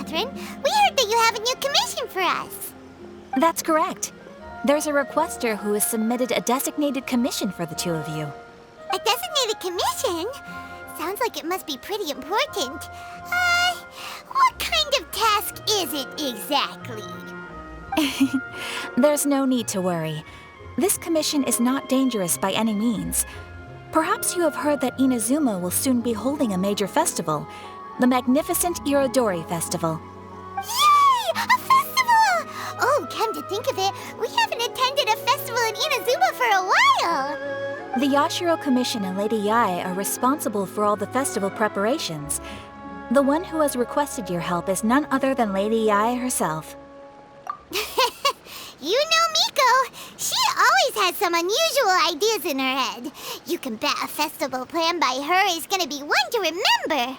Catherine. We heard that you have a new commission for us. That's correct. There's a requester who has submitted a designated commission for the two of you. A designated commission? Sounds like it must be pretty important. What kind of task is it exactly? There's no need to worry. This commission is not dangerous by any means. Perhaps you have heard that Inazuma will soon be holding a major festival, the magnificent Irodori Festival. Yay! A festival! Oh, come to think of it, we haven't attended a festival in Inazuma for a while! The Yashiro Commission and Lady Yae are responsible for all the festival preparations. The one who has requested your help is none other than Lady Yae herself. You know Miko. She always has some unusual ideas in her head. You can bet a festival planned by her is gonna be one to remember.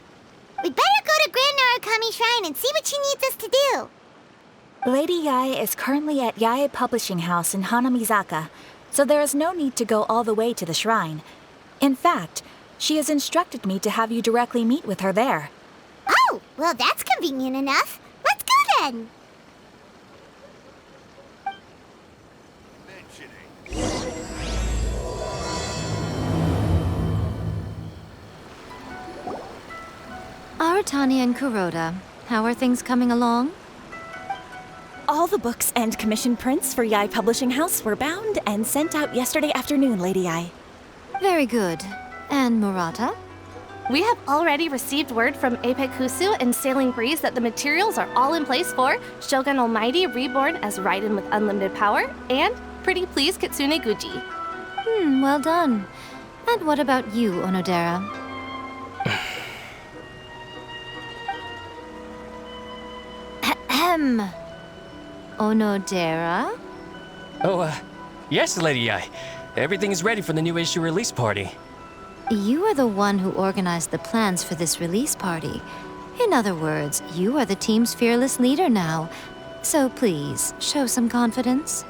We'd better go to Grand Narukami Shrine and see what she needs us to do. Lady Yae is currently at Yae Publishing House in Hanamizaka, so there is no need to go all the way to the shrine. In fact, she has instructed me to have you directly meet with her there. Oh, well that's convenient enough. Let's go then. Aratani and Kuroda, how are things coming along? All the books and commission prints for Yae Publishing House were bound and sent out yesterday afternoon, Lady Yae. Very good. And Murata? We have already received word from Apekusu and Sailing Breeze that the materials are all in place for Shogun Almighty Reborn as Raiden with Unlimited Power and Pretty Please Kitsune Guji. Well done. And what about you, Onodera? Ahem. Onodera? Oh, yes, Lady Yae. Everything is ready for the new issue release party. You are the one who organized the plans for this release party. In other words, you are the team's fearless leader now. So please, show some confidence.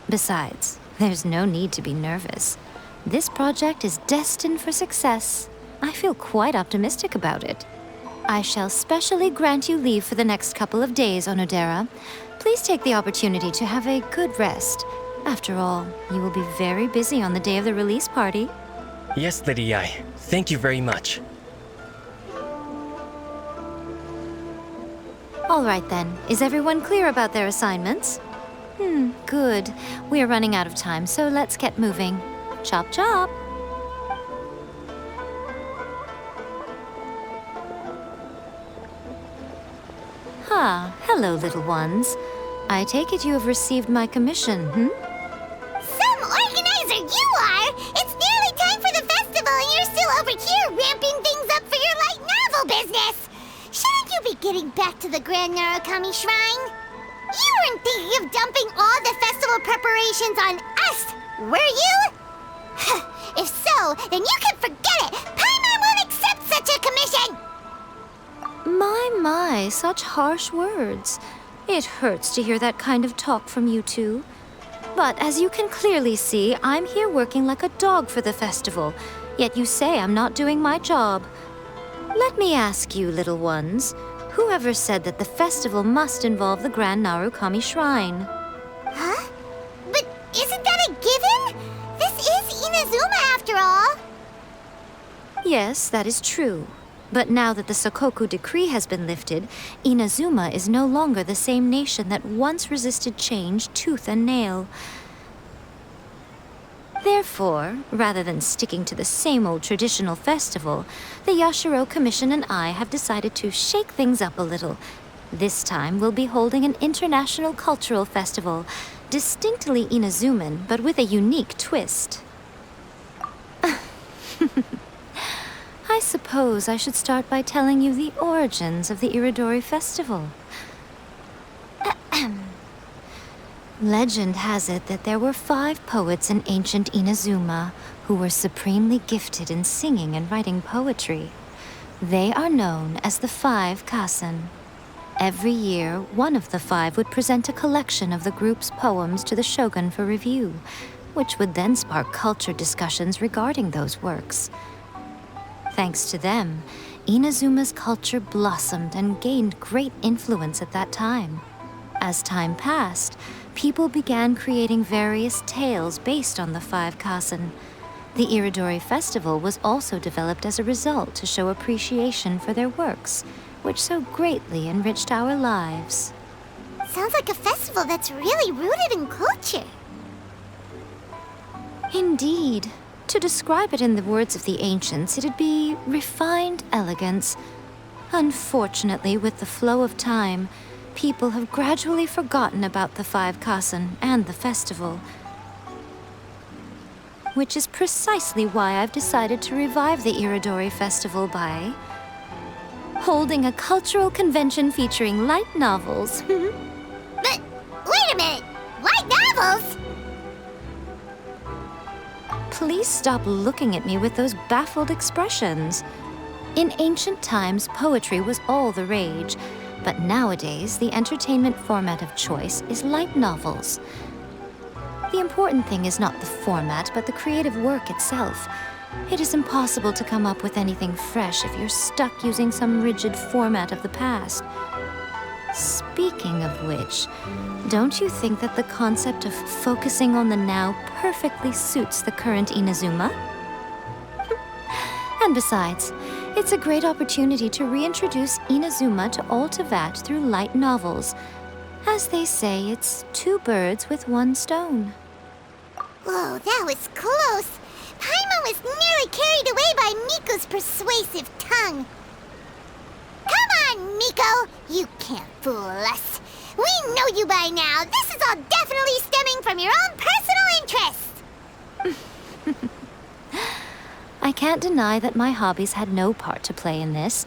Besides, there's no need to be nervous. This project is destined for success. I feel quite optimistic about it. I shall specially grant you leave for the next couple of days, Onodera. Please take the opportunity to have a good rest. After all, you will be very busy on the day of the release party. Yes, Lady Yae. Thank you very much. All right then. Is everyone clear about their assignments? Good. We are running out of time, so let's get moving. Chop chop! Hello, little ones. I take it you have received my commission, Some organizer you are! It's nearly time for the festival and you're still over here ramping things up for your light novel business! Shouldn't you be getting back to the Grand Narukami Shrine? You weren't thinking of dumping all the festival preparations on us, were you? If so, then you can forget it! Paimon won't accept such a commission! My, such harsh words. It hurts to hear that kind of talk from you two. But as you can clearly see, I'm here working like a dog for the festival, yet you say I'm not doing my job. Let me ask you, little ones, whoever said that the festival must involve the Grand Narukami Shrine? Huh? But isn't that a given? This is Inazuma after all. Yes, that is true. But now that the Sokoku decree has been lifted, Inazuma is no longer the same nation that once resisted change tooth and nail. Therefore, rather than sticking to the same old traditional festival, the Yashiro Commission and I have decided to shake things up a little. This time we'll be holding an international cultural festival, distinctly Inazuman, but with a unique twist. I suppose I should start by telling you the origins of the Irodori Festival. Legend has it that there were 5 poets in ancient Inazuma who were supremely gifted in singing and writing poetry. They are known as the 5 Kasen. Every year, one of the 5 would present a collection of the group's poems to the shogun for review, which would then spark culture discussions regarding those works. Thanks to them, Inazuma's culture blossomed and gained great influence at that time. As time passed, people began creating various tales based on the five kasen. The Iridori Festival was also developed as a result to show appreciation for their works, which so greatly enriched our lives. Sounds like a festival that's really rooted in culture. Indeed. To describe it in the words of the ancients, it'd be refined elegance. Unfortunately, with the flow of time, people have gradually forgotten about the five kasen and the festival. Which is precisely why I've decided to revive the Iridori Festival by holding a cultural convention featuring light novels. But, wait a minute! Light novels? Please stop looking at me with those baffled expressions. In ancient times, poetry was all the rage, but nowadays, the entertainment format of choice is light novels. The important thing is not the format, but the creative work itself. It is impossible to come up with anything fresh if you're stuck using some rigid format of the past. Speaking of which, don't you think that the concept of focusing on the now perfectly suits the current Inazuma? And besides, it's a great opportunity to reintroduce Inazuma to all Teyvat through light novels. As they say, it's two birds with one stone. Whoa, that was close. Paimon was nearly carried away by Miko's persuasive tongue. Come on, Miko! You can't fool us. We know you by now. This is all definitely stemming from your own personal interests. I can't deny that my hobbies had no part to play in this.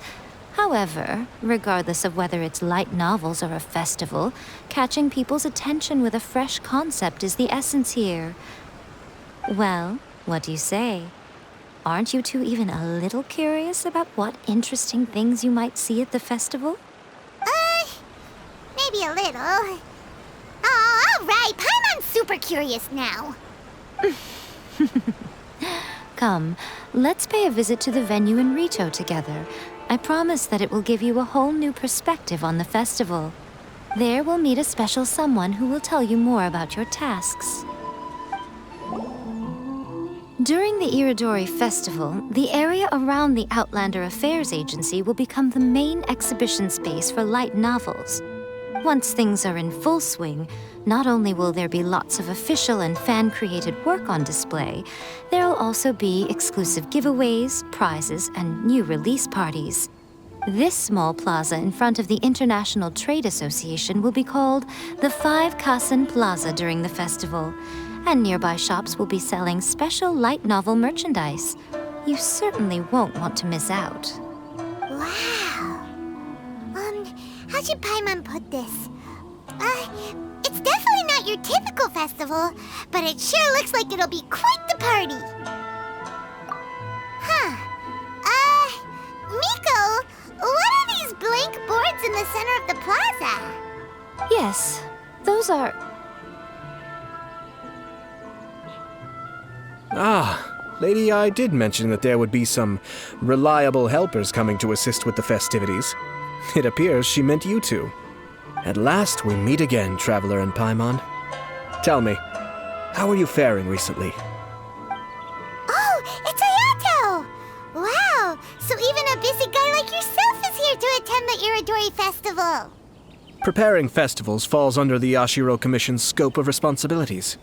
However, regardless of whether it's light novels or a festival, catching people's attention with a fresh concept is the essence here. Well, what do you say? Aren't you two even a little curious about what interesting things you might see at the festival? Maybe a little. Oh, all right. Paimon's super curious now. Come, let's pay a visit to the venue in Rito together. I promise that it will give you a whole new perspective on the festival. There we'll meet a special someone who will tell you more about your tasks. During the Iridori Festival, the area around the Outlander Affairs Agency will become the main exhibition space for light novels. Once things are in full swing, not only will there be lots of official and fan-created work on display, there'll also be exclusive giveaways, prizes, and new release parties. This small plaza in front of the International Trade Association will be called the Five Kasen Plaza during the festival, and nearby shops will be selling special light novel merchandise. You certainly won't want to miss out. Wow. How should Paimon put this? It's definitely not your typical festival, but it sure looks like it'll be quite the party. Miko, what are these blank boards in the center of the plaza? Yes, those are... Lady I did mention that there would be some reliable helpers coming to assist with the festivities. It appears she meant you two. At last we meet again, Traveler and Paimon. Tell me, how are you faring recently? Oh, it's Ayato! Wow, so even a busy guy like yourself is here to attend the Iridori Festival. Preparing festivals falls under the Yashiro Commission's scope of responsibilities.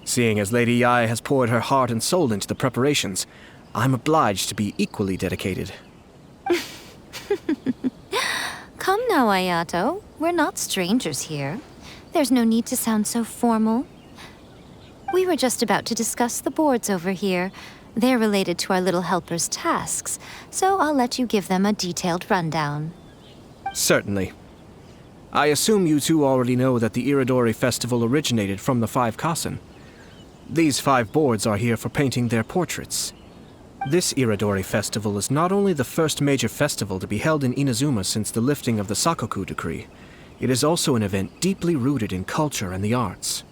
Seeing as Lady Yae has poured her heart and soul into the preparations, I'm obliged to be equally dedicated. Come now, Ayato. We're not strangers here. There's no need to sound so formal. We were just about to discuss the boards over here. They're related to our little helper's tasks, so I'll let you give them a detailed rundown. Certainly. I assume you two already know that the Iridori Festival originated from the Five Kasen. These 5 boards are here for painting their portraits. This Iridori Festival is not only the first major festival to be held in Inazuma since the lifting of the Sakoku decree, it is also an event deeply rooted in culture and the arts.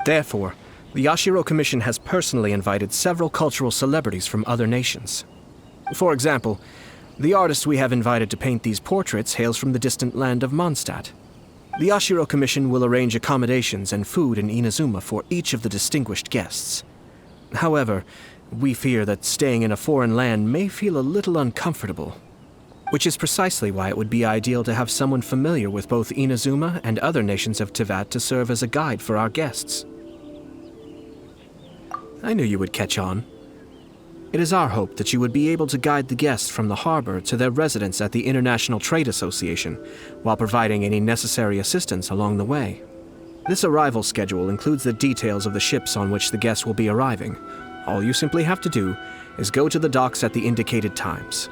Therefore, the Yashiro Commission has personally invited several cultural celebrities from other nations. For example, The artist we have invited to paint these portraits hails from the distant land of Mondstadt. The Ashiro Commission will arrange accommodations and food in Inazuma for each of the distinguished guests. However, we fear that staying in a foreign land may feel a little uncomfortable, which is precisely why it would be ideal to have someone familiar with both Inazuma and other nations of Teyvat to serve as a guide for our guests. I knew you would catch on. It is our hope that you would be able to guide the guests from the harbor to their residence at the International Trade Association, while providing any necessary assistance along the way. This arrival schedule includes the details of the ships on which the guests will be arriving. All you simply have to do is go to the docks at the indicated times.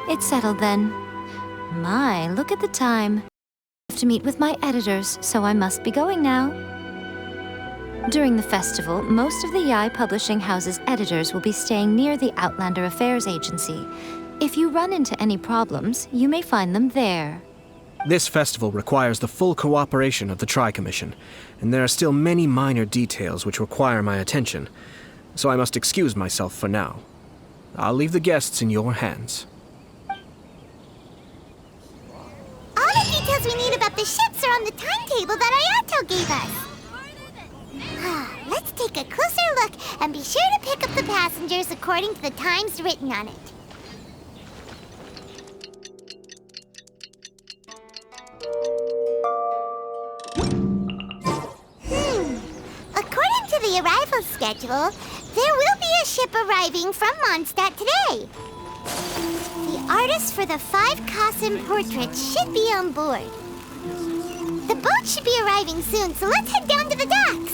It's settled then. My, look at the time. I have to meet with my editors, so I must be going now. During the festival, most of the Yai Publishing House's editors will be staying near the Outlander Affairs Agency. If you run into any problems, you may find them there. This festival requires the full cooperation of the Tri-Commission, and there are still many minor details which require my attention, so I must excuse myself for now. I'll leave the guests in your hands. All the details we need about the ships are on the timetable that Ayato gave us. Let's take a closer look and be sure to pick up the passengers according to the times written on it. According to the arrival schedule, there will be a ship arriving from Mondstadt today. The artists for the 5 Kasim portraits should be on board. The boat should be arriving soon, so let's head down to the docks.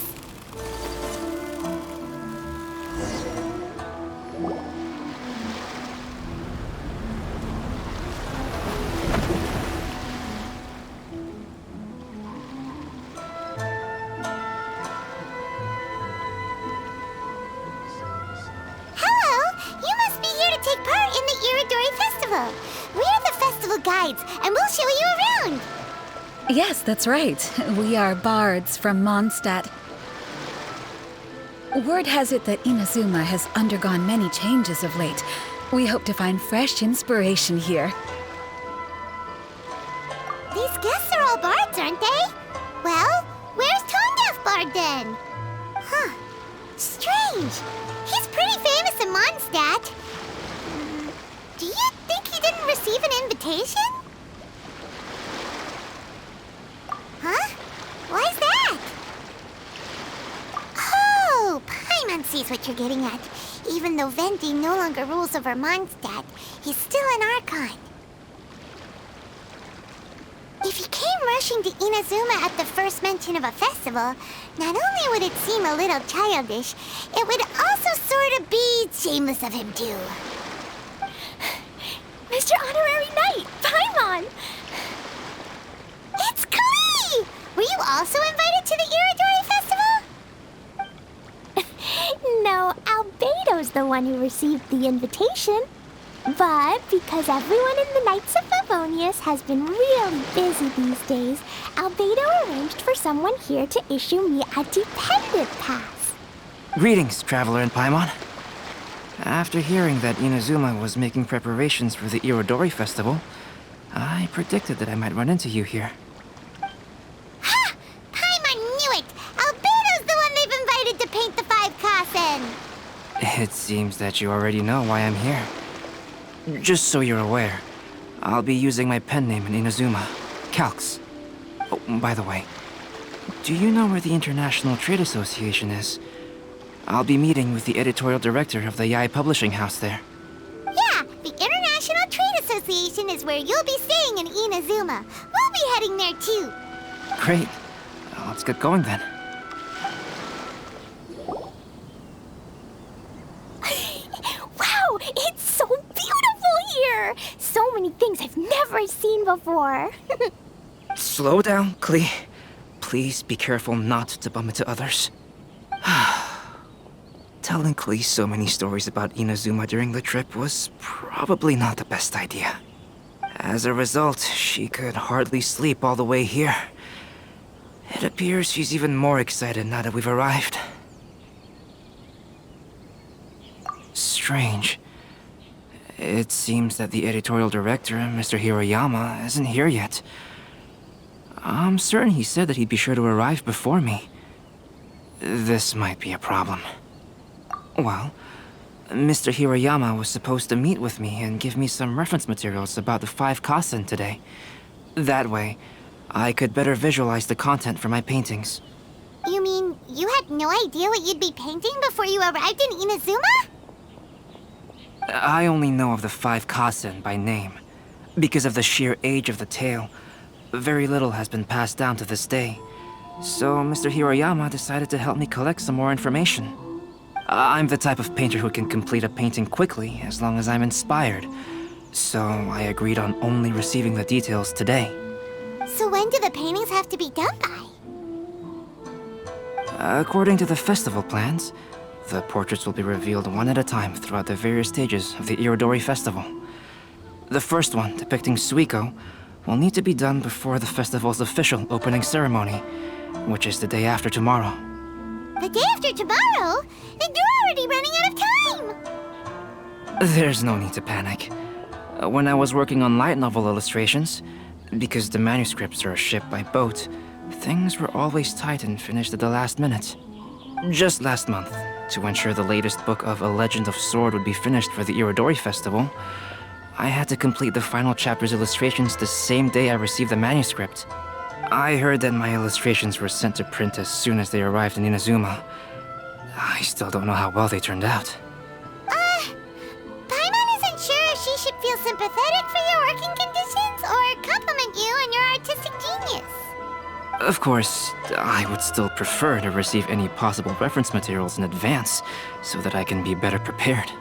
We're the festival guides, and we'll show you around. Yes, that's right. We are bards from Mondstadt. Word has it that Inazuma has undergone many changes of late. We hope to find fresh inspiration here. These guests are all bards, aren't they? Well, where's Tone Deaf Bard then? Huh. Strange. He's pretty famous in Mondstadt. Do you think he didn't receive an invitation? Huh? Why's that? Oh, Paimon sees what you're getting at. Even though Venti no longer rules over Mondstadt, he's still an Archon. If he came rushing to Inazuma at the first mention of a festival, not only would it seem a little childish, it would also sort of be shameless of him too. Mr. Honorary Knight, Paimon! It's Klee! Were you also invited to the Iridori Festival? No, Albedo's the one who received the invitation. But because everyone in the Knights of Favonius has been really busy these days, Albedo arranged for someone here to issue me a dependent pass. Greetings, Traveler and Paimon. After hearing that Inazuma was making preparations for the Irodori Festival, I predicted that I might run into you here. Ha! Paimon knew it! Albedo's the one they've invited to paint the 5 Kassen! It seems that you already know why I'm here. Just so you're aware, I'll be using my pen name in Inazuma, Calx. Oh, by the way, do you know where the International Trade Association is? I'll be meeting with the editorial director of the Yai Publishing House there. Yeah, the International Trade Association is where you'll be staying in Inazuma. We'll be heading there too. Great. Let's get going then. Wow, it's so beautiful here! So many things I've never seen before. Slow down, Klee. Please be careful not to bump into others. Telling Klee so many stories about Inazuma during the trip was probably not the best idea. As a result, she could hardly sleep all the way here. It appears she's even more excited now that we've arrived. strange. It seems that the editorial director, Mr. Hiroyama, isn't here yet. I'm certain he said that he'd be sure to arrive before me. This might be a problem. Well, Mr. Hiroyama was supposed to meet with me and give me some reference materials about the 5 Kasen today. That way, I could better visualize the content for my paintings. You mean you had no idea what you'd be painting before you arrived in Inazuma? I only know of the 5 Kasen by name. Because of the sheer age of the tale, very little has been passed down to this day. So Mr. Hiroyama decided to help me collect some more information. I'm the type of painter who can complete a painting quickly as long as I'm inspired. So I agreed on only receiving the details today. So when do the paintings have to be done by? According to the festival plans, the portraits will be revealed one at a time throughout the various stages of the Irodori Festival. The first one, depicting Suiko, will need to be done before the festival's official opening ceremony, which is the day after tomorrow. The day after tomorrow? Then you're already running out of time! There's no need to panic. When I was working on light novel illustrations, because the manuscripts are shipped by boat, things were always tight and finished at the last minute. Just last month, to ensure the latest book of A Legend of Sword would be finished for the Irodori Festival, I had to complete the final chapter's illustrations the same day I received the manuscript. I heard that my illustrations were sent to print as soon as they arrived in Inazuma. I still don't know how well they turned out. Paimon isn't sure if she should feel sympathetic for your working conditions or compliment you on your artistic genius. Of course, I would still prefer to receive any possible reference materials in advance, so that I can be better prepared.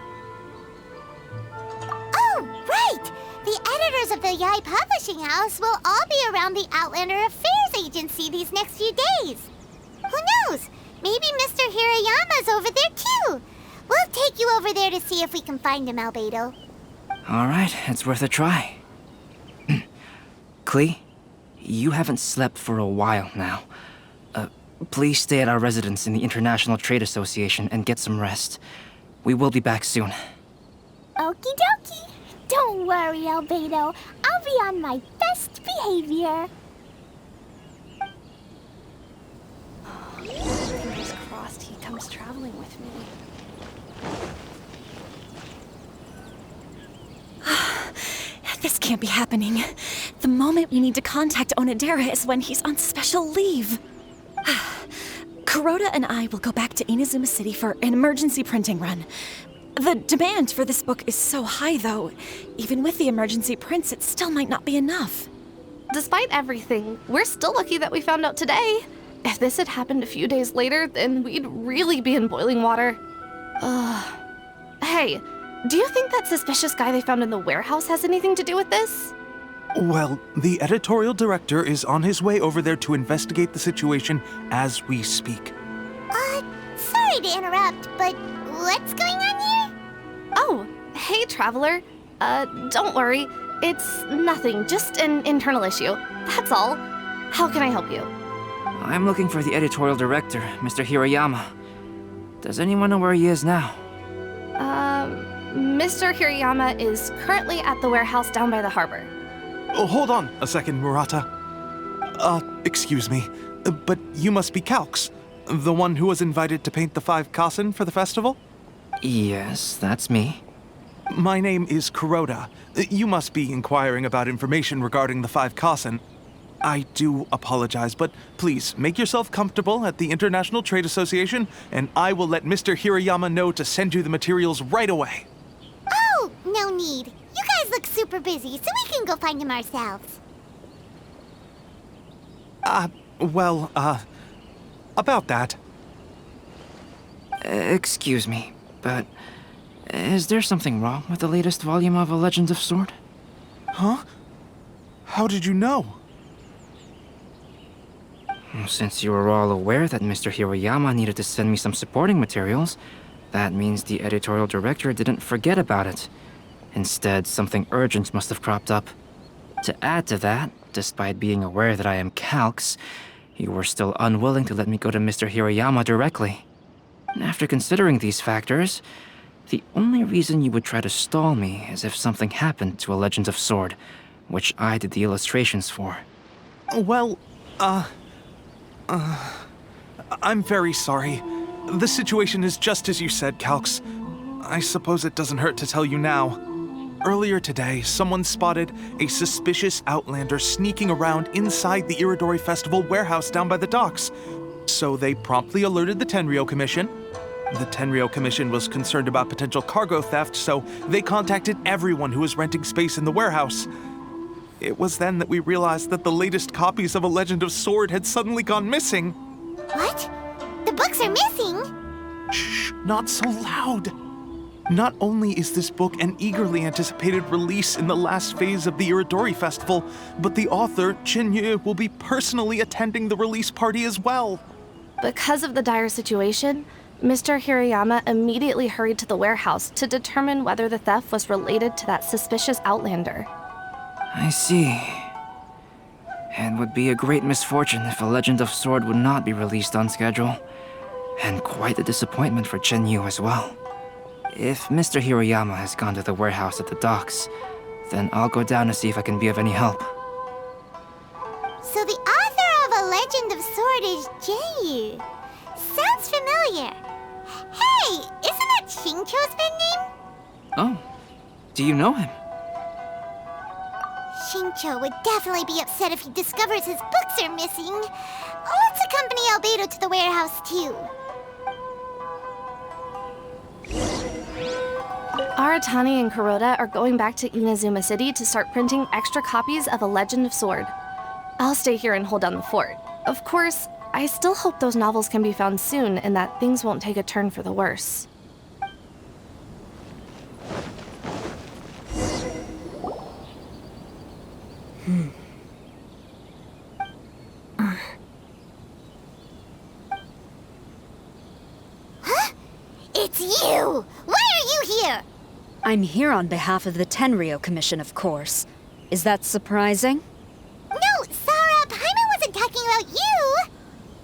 Oh, right! The editors of the Yai Publishing House will all be around the Outlander Affairs Agency these next few days. Who knows? Maybe Mr. Hirayama's over there too. We'll take you over there to see if we can find him, Albedo. Alright, it's worth a try. Klee, you haven't slept for a while now. Please stay at our residence in the International Trade Association and get some rest. We will be back soon. Okie dokie. Don't worry, Albedo. I'll be on my best behavior. Fingers crossed he comes traveling with me. This can't be happening. The moment we need to contact Onodera is when he's on special leave. Kuroda and I will go back to Inazuma City for an emergency printing run. The demand for this book is so high, though. Even with the emergency prints, it still might not be enough. Despite everything, we're still lucky that we found out today. If this had happened a few days later, then we'd really be in boiling water. Hey, do you think that suspicious guy they found in the warehouse has anything to do with this? Well, the editorial director is on his way over there to investigate the situation as we speak. Sorry to interrupt, but what's going on here? Oh, hey, Traveler. Don't worry. It's nothing, just an internal issue. That's all. How can I help you? I'm looking for the editorial director, Mr. Hiroyama. Does anyone know where he is now? Mr. Hirayama is currently at the warehouse down by the harbor. Oh, hold on a second, Murata. Excuse me, but you must be Calx, the one who was invited to paint the 5 Kasen for the festival? Yes, that's me. My name is Kuroda. You must be inquiring about information regarding the 5 Kasen. I do apologize, but please make yourself comfortable at the International Trade Association, and I will let Mr. Hirayama know to send you the materials right away. Oh, no need. You guys look super busy, so we can go find him ourselves. About that. Excuse me, but is there something wrong with the latest volume of A Legend of Sword? Huh? How did you know? Since you were all aware that Mr. Hiroyama needed to send me some supporting materials, that means the editorial director didn't forget about it. Instead, something urgent must have cropped up. To add to that, despite being aware that I am Calx, you were still unwilling to let me go to Mr. Hiroyama directly. After considering these factors, The only reason you would try to stall me is if something happened to A Legend of Sword, which I did the illustrations for. Well, I'm very sorry. The situation is just as you said, Calx. I suppose it doesn't hurt to tell you now. Earlier today, someone spotted a suspicious outlander sneaking around inside the Iridori Festival warehouse down by the docks. So they promptly alerted the Tenryou Commission. The Tenryou Commission was concerned about potential cargo theft, so they contacted everyone who was renting space in the warehouse. It was then that we realized that the latest copies of A Legend of Sword had suddenly gone missing. What? The books are missing? Shh, not so loud. Not only is this book an eagerly anticipated release in the last phase of the Iridori Festival, but the author, Jinyu, will be personally attending the release party as well. Because of the dire situation, Mr. Hirayama immediately hurried to the warehouse to determine whether the theft was related to that suspicious outlander. I see. It would be a great misfortune if A Legend of Sword would not be released on schedule. And quite a disappointment for Jinyu as well. If Mr. Hirayama has gone to the warehouse at the docks, then I'll go down to see if I can be of any help. So the author of A Legend of Sword is Jinyu. Sounds familiar. Hey, isn't that Xingqiu's pen name? Oh, do you know him? Xingqiu would definitely be upset if he discovers his books are missing. Let's accompany Albedo to the warehouse, too. Aratani and Kuroda are going back to Inazuma City to start printing extra copies of A Legend of Sword. I'll stay here and hold down the fort. Of course, I still hope those novels can be found soon and that things won't take a turn for the worse. Huh? It's you! Why are you here? I'm here on behalf of the Tenryou Commission, of course. Is that surprising? No, Sarah, Paimon wasn't talking about you!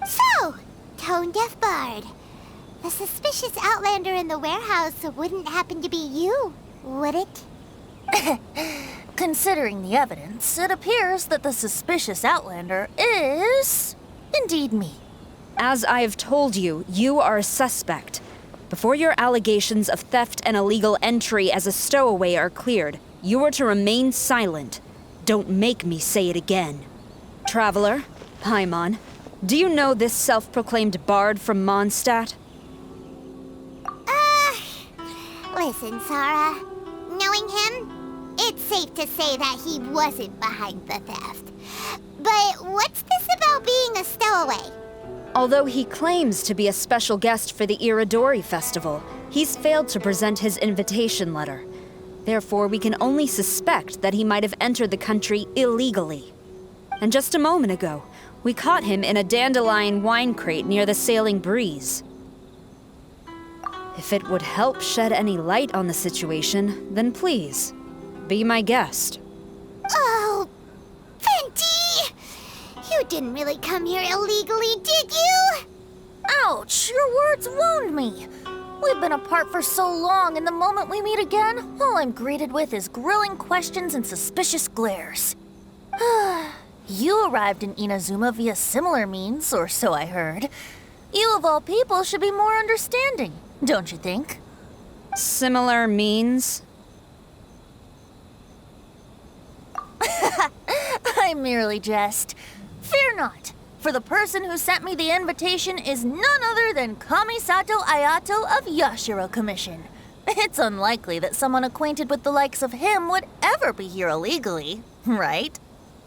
So, Tone-Deaf Bard. The suspicious outlander in the warehouse wouldn't happen to be you, would it? Considering the evidence, it appears that the suspicious outlander is indeed me. As I have told you, you are a suspect. Before your allegations of theft and illegal entry as a stowaway are cleared, you are to remain silent. Don't make me say it again. Traveler, Paimon, do you know this self-proclaimed bard from Mondstadt? Listen, Sarah. Knowing him, it's safe to say that he wasn't behind the theft. But what's this about being a stowaway? Although he claims to be a special guest for the Iridori Festival, he's failed to present his invitation letter. Therefore, we can only suspect that he might have entered the country illegally. And just a moment ago, we caught him in a dandelion wine crate near the Sailing Breeze. If it would help shed any light on the situation, then please, be my guest. Oh, Fenty! You didn't really come here illegally, did you? Ouch, your words wound me. We've been apart for so long, and the moment we meet again, all I'm greeted with is grilling questions and suspicious glares. You arrived in Inazuma via similar means, or so I heard. You of all people should be more understanding, don't you think? Similar means? I merely jest. Fear not, for the person who sent me the invitation is none other than Kamisato Ayato of Yashiro Commission. It's unlikely that someone acquainted with the likes of him would ever be here illegally, right?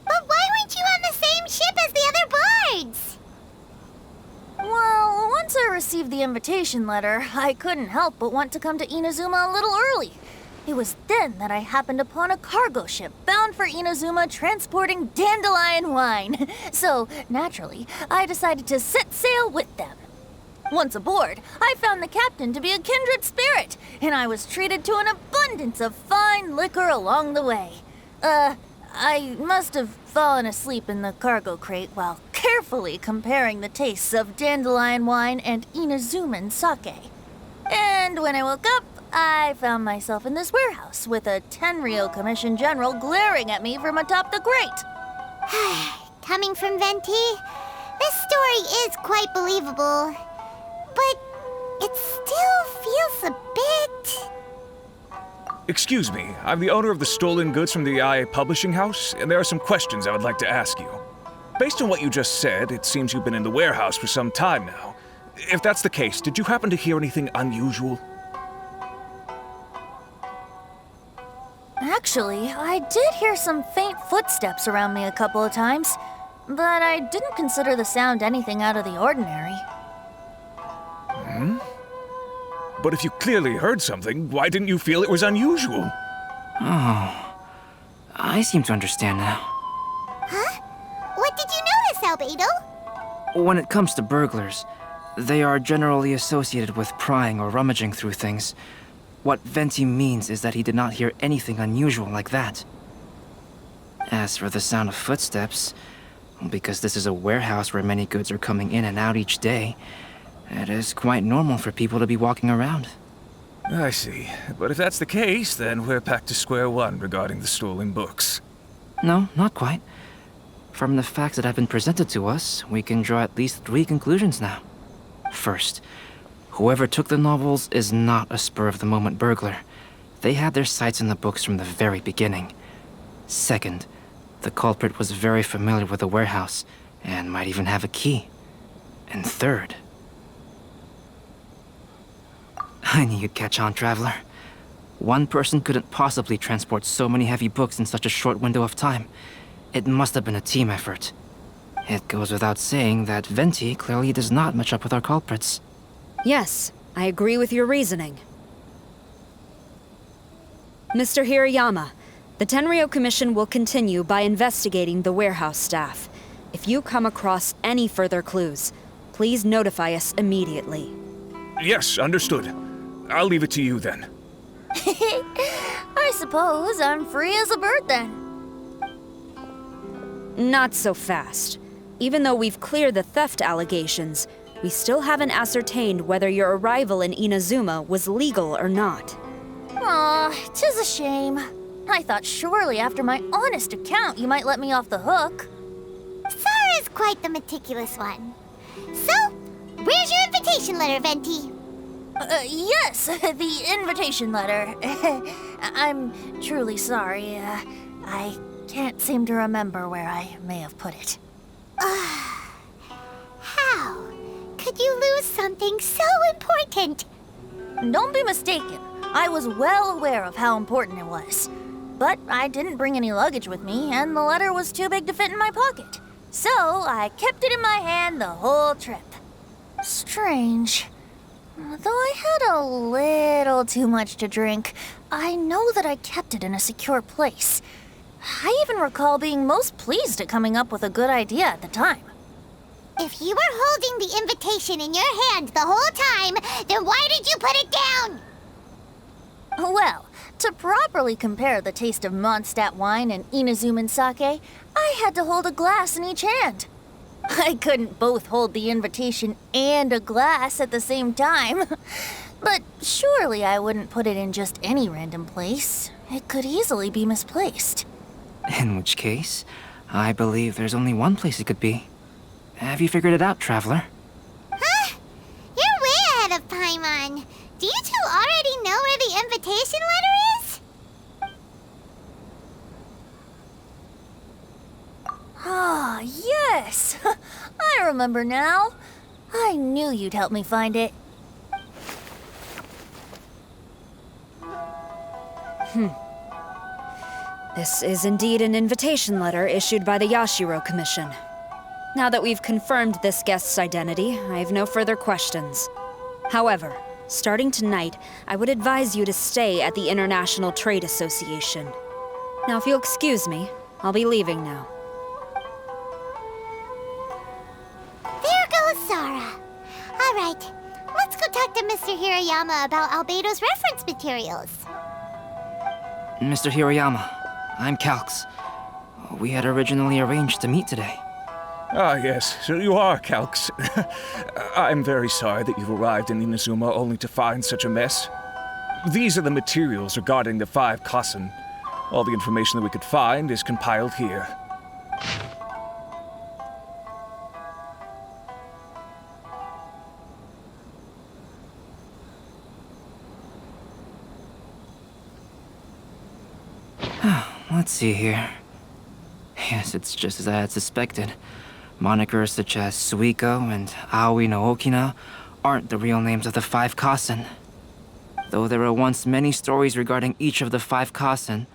But why weren't you on the same ship as the other bards? Well, once I received the invitation letter, I couldn't help but want to come to Inazuma a little early. It was then that I happened upon a cargo ship bound for Inazuma transporting dandelion wine. So, naturally, I decided to set sail with them. Once aboard, I found the captain to be a kindred spirit, and I was treated to an abundance of fine liquor along the way. I must have fallen asleep in the cargo crate while carefully comparing the tastes of dandelion wine and Inazuman sake. And when I woke up, I found myself in this warehouse with a Tenryou Commission General glaring at me from atop the grate. Coming from Venti, this story is quite believable. But it still feels a bit... Excuse me, I'm the owner of the stolen goods from the IA Publishing House, and there are some questions I would like to ask you. Based on what you just said, it seems you've been in the warehouse for some time now. If that's the case, did you happen to hear anything unusual? Actually, I did hear some faint footsteps around me a couple of times, but I didn't consider the sound anything out of the ordinary. But if you clearly heard something, why didn't you feel it was unusual? Oh, I seem to understand now. Huh? What did you notice, Albedo? When it comes to burglars, they are generally associated with prying or rummaging through things. What Venti means is that he did not hear anything unusual like that. As for the sound of footsteps, because this is a warehouse where many goods are coming in and out each day, it is quite normal for people to be walking around. I see. But if that's the case, then we're back to square one regarding the stolen books. No, not quite. From the facts that have been presented to us, we can draw at least 3 conclusions now. First, whoever took the novels is not a spur-of-the-moment burglar. They had their sights on the books from the very beginning. Second, the culprit was very familiar with the warehouse, and might even have a key. And third... I knew you'd catch on, Traveler. One person couldn't possibly transport so many heavy books in such a short window of time. It must have been a team effort. It goes without saying that Venti clearly does not match up with our culprits. Yes, I agree with your reasoning. Mr. Hirayama, the Tenryou Commission will continue by investigating the warehouse staff. If you come across any further clues, please notify us immediately. Yes, understood. I'll leave it to you then. I suppose I'm free as a bird then. Not so fast. Even though we've cleared the theft allegations, we still haven't ascertained whether your arrival in Inazuma was legal or not. Aw, 'tis a shame. I thought surely after my honest account you might let me off the hook. Sara's quite the meticulous one. So, where's your invitation letter, Venti? Yes, the invitation letter. I'm truly sorry. I can't seem to remember where I may have put it. How could you lose something so important? Don't be mistaken. I was well aware of how important it was. But I didn't bring any luggage with me, and the letter was too big to fit in my pocket. So I kept it in my hand the whole trip. Strange. Though I had a little too much to drink, I know that I kept it in a secure place. I even recall being most pleased at coming up with a good idea at the time. If you were holding the invitation in your hand the whole time, then why did you put it down? Well, to properly compare the taste of Mondstadt wine and Inazuman sake, I had to hold a glass in each hand. I couldn't both hold the invitation and a glass at the same time. But surely I wouldn't put it in just any random place. It could easily be misplaced. In which case, I believe there's only one place it could be. Have you figured it out, Traveler? Huh? You're way ahead of Paimon. Do you two already know where the invitation letter is? Ah, yes! I remember now. I knew you'd help me find it. This is indeed an invitation letter issued by the Yashiro Commission. Now that we've confirmed this guest's identity, I have no further questions. However, starting tonight, I would advise you to stay at the International Trade Association. Now, if you'll excuse me, I'll be leaving now. There goes Sara. All right, let's go talk to Mr. Hirayama about Albedo's reference materials. Mr. Hirayama, I'm Calx. We had originally arranged to meet today. Ah, yes, so you are Calx. I'm very sorry that you've arrived in Inazuma only to find such a mess. These are the materials regarding the 5 Kassen. All the information that we could find is compiled here. Let's see here. Yes, it's just as I had suspected. Monikers such as Suiko and Aoi no Okina aren't the real names of the 5 Kassen. Though there were once many stories regarding each of the 5 Kassen,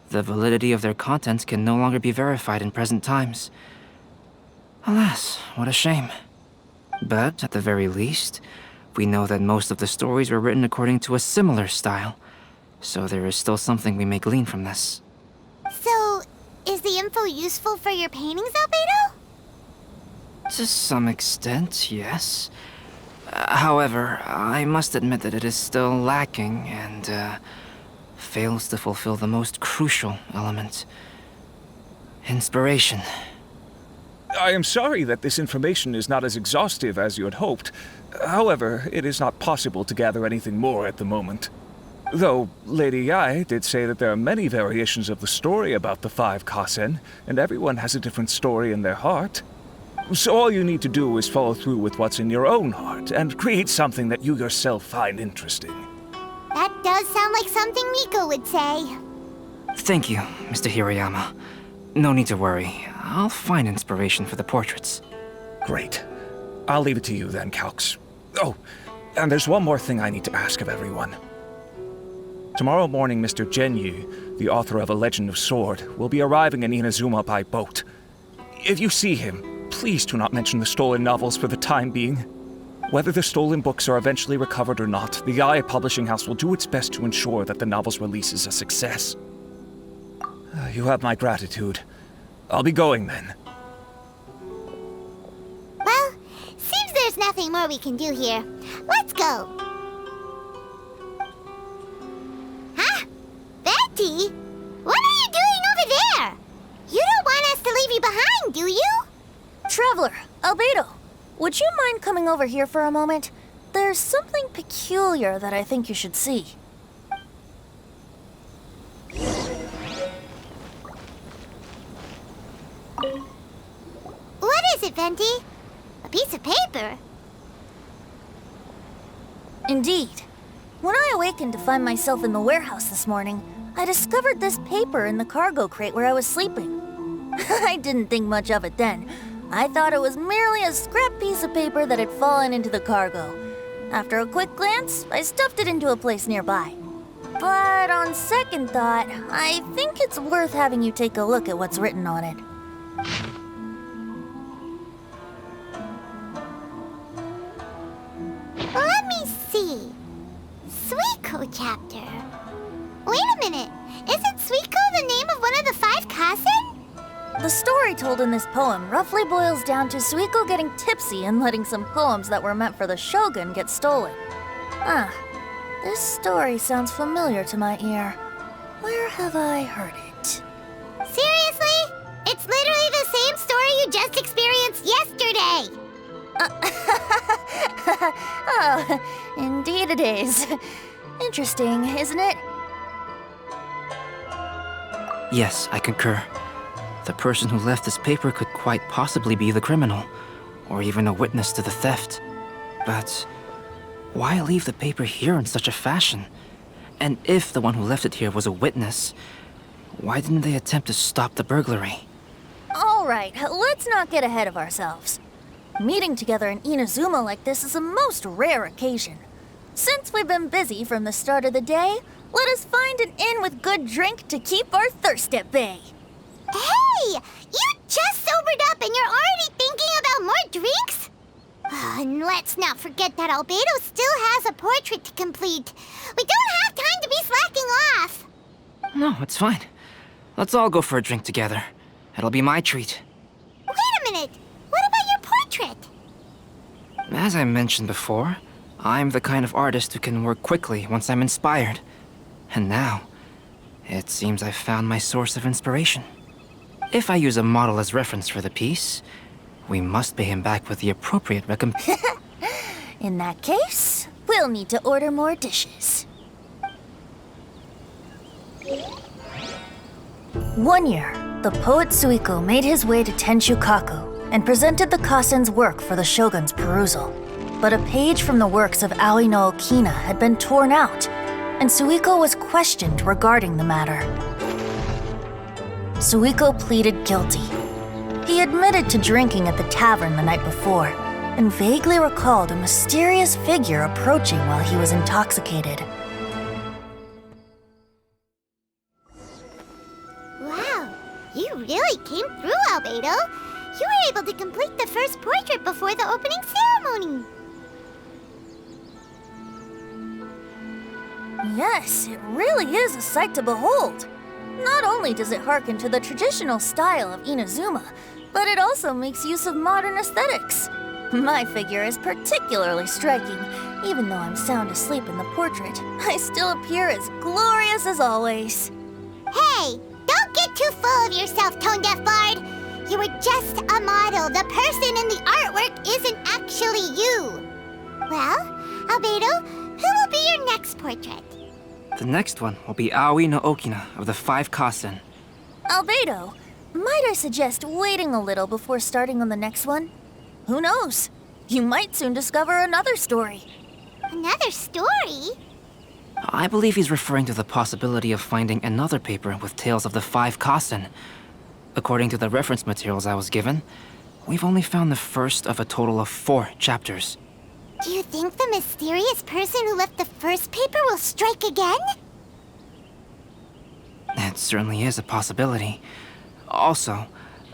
the validity of their contents can no longer be verified in present times. Alas, what a shame. But, at the very least, we know that most of the stories were written according to a similar style, so there is still something we may glean from this. So, is the info useful for your paintings, Albedo? To some extent, yes. However, I must admit that it is still lacking and, fails to fulfill the most crucial element. Inspiration. I am sorry that this information is not as exhaustive as you had hoped. However, it is not possible to gather anything more at the moment. Though, Lady Yae did say that there are many variations of the story about the 5 Kassen, and everyone has a different story in their heart. So all you need to do is follow through with what's in your own heart, and create something that you yourself find interesting. That does sound like something Miko would say. Thank you, Mr. Hirayama. No need to worry. I'll find inspiration for the portraits. Great. I'll leave it to you then, Calx. Oh, and there's one more thing I need to ask of everyone. Tomorrow morning, Mr. Genyu, the author of A Legend of Sword, will be arriving in Inazuma by boat. If you see him, please do not mention the stolen novels for the time being. Whether the stolen books are eventually recovered or not, the Yae Publishing House will do its best to ensure that the novel's release is a success. You have my gratitude. I'll be going then. Well, seems there's nothing more we can do here. Let's go. Huh? Betty? What are you doing over there? You don't want us to leave you behind, do you? Traveler, Albedo, would you mind coming over here for a moment? There's something peculiar that I think you should see. What is it, Venti? A piece of paper? Indeed. When I awakened to find myself in the warehouse this morning, I discovered this paper in the cargo crate where I was sleeping. I didn't think much of it then. I thought it was merely a scrap piece of paper that had fallen into the cargo. After a quick glance, I stuffed it into a place nearby. But on second thought, I think it's worth having you take a look at what's written on it. Let me see. Suiko chapter. Wait a minute. Isn't Suiko the name of one of the 5 Kassen? The story told in this poem roughly boils down to Suiko getting tipsy and letting some poems that were meant for the shogun get stolen. Ah, this story sounds familiar to my ear. Where have I heard it? Seriously? It's literally the same story you just experienced yesterday! Oh, indeed it is. Interesting, isn't it? Yes, I concur. The person who left this paper could quite possibly be the criminal, or even a witness to the theft. But why leave the paper here in such a fashion? And if the one who left it here was a witness, why didn't they attempt to stop the burglary? All right, let's not get ahead of ourselves. Meeting together in Inazuma like this is a most rare occasion. Since we've been busy from the start of the day, let us find an inn with good drink to keep our thirst at bay. Hey! You just sobered up and you're already thinking about more drinks? And let's not forget that Albedo still has a portrait to complete. We don't have time to be slacking off. No, it's fine. Let's all go for a drink together. It'll be my treat. Wait a minute. What about your portrait? As I mentioned before, I'm the kind of artist who can work quickly once I'm inspired. And now, it seems I've found my source of inspiration. If I use a model as reference for the piece, we must pay him back with the appropriate recompense. In that case, we'll need to order more dishes. One year, the poet Suiko made his way to Tenshukaku and presented the Kasen's work for the shogun's perusal. But a page from the works of Aoi no Okina had been torn out, and Suiko was questioned regarding the matter. Suiko pleaded guilty. He admitted to drinking at the tavern the night before, and vaguely recalled a mysterious figure approaching while he was intoxicated. Wow, you really came through, Albedo. You were able to complete the first portrait before the opening ceremony. Yes, it really is a sight to behold. Not only does it harken to the traditional style of Inazuma, but it also makes use of modern aesthetics. My figure is particularly striking. Even though I'm sound asleep in the portrait, I still appear as glorious as always. Hey, don't get too full of yourself, Tone Deaf Bard. You were just a model. The person in the artwork isn't actually you. Well, Albedo, who will be your next portrait? The next one will be Aoi no Okina of the 5 Kasen. Albedo, might I suggest waiting a little before starting on the next one? Who knows? You might soon discover another story. Another story? I believe he's referring to the possibility of finding another paper with tales of the 5 Kasen. According to the reference materials I was given, we've only found the first of a total of 4 chapters. Do you think the mysterious person who left the first paper will strike again? It certainly is a possibility. Also,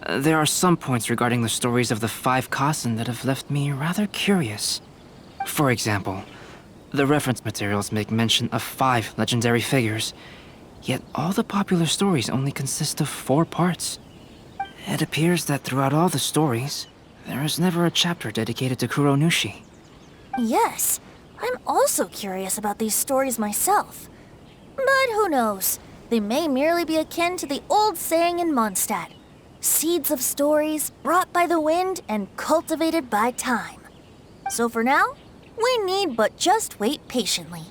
there are some points regarding the stories of the 5 Kasen that have left me rather curious. For example, the reference materials make mention of 5 legendary figures, yet all the popular stories only consist of 4 parts. It appears that throughout all the stories, there is never a chapter dedicated to Kuronushi. Yes, I'm also curious about these stories myself. But who knows? They may merely be akin to the old saying in Mondstadt. Seeds of stories brought by the wind and cultivated by time. So for now, we need but just wait patiently.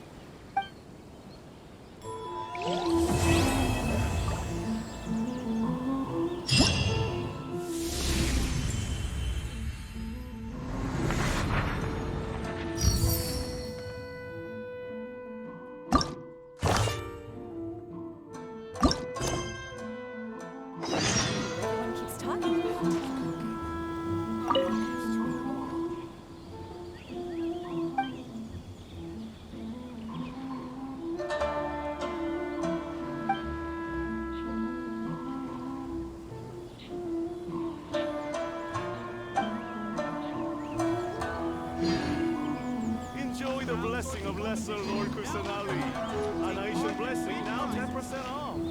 Enjoy the blessing of Lesser Lord Kusanali. An Aisha blessing now 10% off.